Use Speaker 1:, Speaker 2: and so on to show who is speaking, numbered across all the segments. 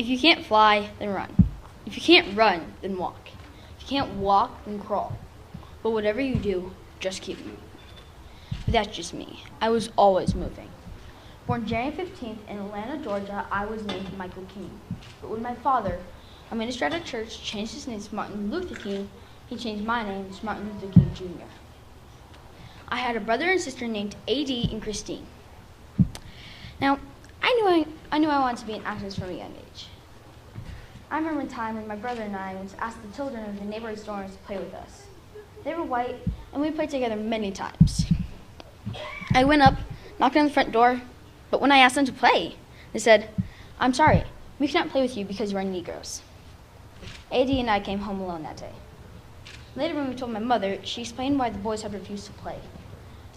Speaker 1: If you can't fly, then run. If you can't run, then walk. If you can't walk, then crawl. But whatever you do, just keep moving. But that's just me. I was always moving. Born January 15th in Atlanta, Georgia, I was named Michael King. But when my father, a minister at a church, changed his name to Martin Luther King, he changed my name to Martin Luther King Jr. I had a brother and sister named A.D. and Christine. Now, I knew I wanted to be an actress from a young age. I remember a time when my brother and I went to ask the children of the neighborhood stores to play with us. They were white, and we played together many times. I went up, knocked on the front door, but when I asked them to play, they said, "I'm sorry, we cannot play with you because you are Negroes." A.D. and I came home alone that day. Later, when we told my mother, she explained why the boys had refused to play,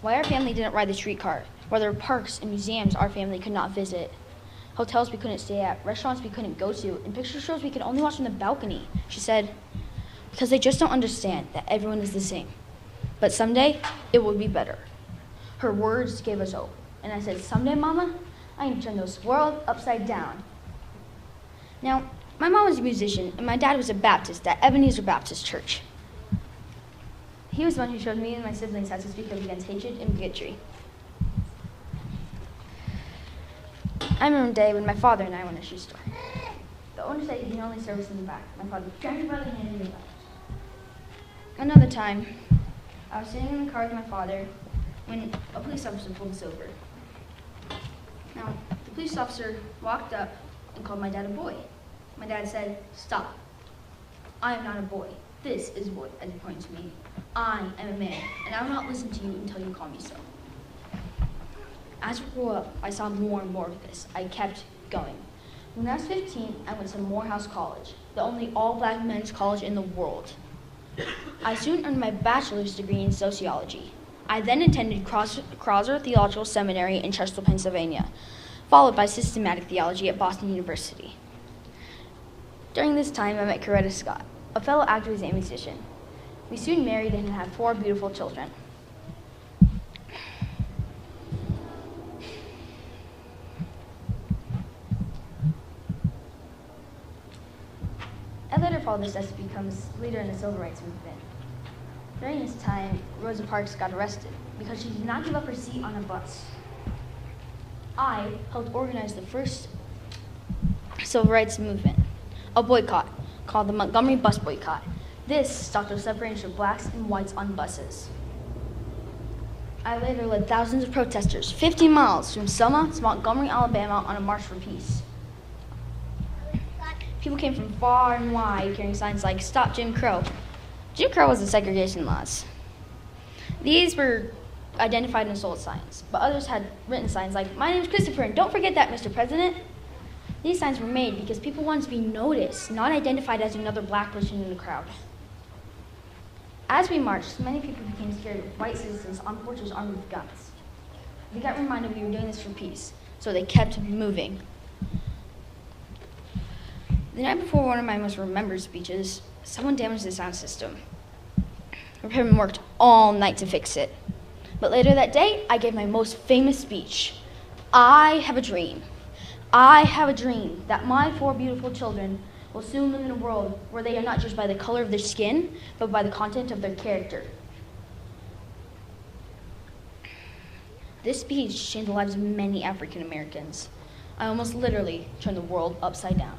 Speaker 1: why our family didn't ride the streetcar, why there were parks and museums our family could not visit, hotels we couldn't stay at, restaurants we couldn't go to, and picture shows we could only watch from the balcony. She said, because they just don't understand that everyone is the same. But someday, it will be better. Her words gave us hope. And I said, someday, Mama, I can turn this world upside down. Now, my mom was a musician, and my dad was a Baptist at Ebenezer Baptist Church. He was the one who showed me and my siblings how to speak up against hatred and bigotry. I remember a day when my father and I went to a shoe store. The owner said he can only service in the back. My father grabbed me by the hand and left. Another time, I was sitting in the car with my father when a police officer pulled us over. Now, the police officer walked up and called my dad a boy. My dad said, "Stop. I am not a boy. This is a boy," as he pointed to me. "I am a man, and I will not listen to you until you call me so." As we grew up, I saw more and more of this. I kept going. When I was 15, I went to Morehouse College, the only all-black men's college in the world. I soon earned my bachelor's degree in sociology. I then attended Crosser Theological Seminary in Chester, Pennsylvania, followed by systematic theology at Boston University. During this time, I met Coretta Scott, a fellow actress and musician. We soon married and had 4 beautiful children. I later followed this as to become leader in the civil rights movement. During this time, Rosa Parks got arrested because she did not give up her seat on a bus. I helped organize the first civil rights movement, a boycott called the Montgomery Bus Boycott. This stopped the separation of blacks and whites on buses. I later led thousands of protesters 50 miles from Selma to Montgomery, Alabama on a march for peace. People came from far and wide carrying signs like "Stop Jim Crow." Jim Crow was the segregation laws. These were identified and sold signs, but others had written signs like, "My name's Christopher, and don't forget that, Mr. President." These signs were made because people wanted to be noticed, not identified as another black person in the crowd. As we marched, many people became scared of white citizens on porches armed with guns. They got reminded we were doing this for peace, so they kept moving. The night before one of my most remembered speeches, someone damaged the sound system. Repairmen worked all night to fix it. But later that day, I gave my most famous speech. I have a dream. I have a dream that my 4 beautiful children will soon live in a world where they are not judged by the color of their skin, but by the content of their character. This speech changed the lives of many African Americans. I almost literally turned the world upside down.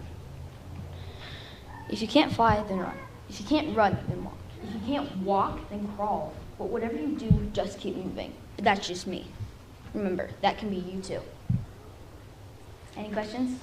Speaker 1: If you can't fly, then run. If you can't run, then walk. If you can't walk, then crawl. But whatever you do, just keep moving. That's just me. Remember, that can be you too. Any questions?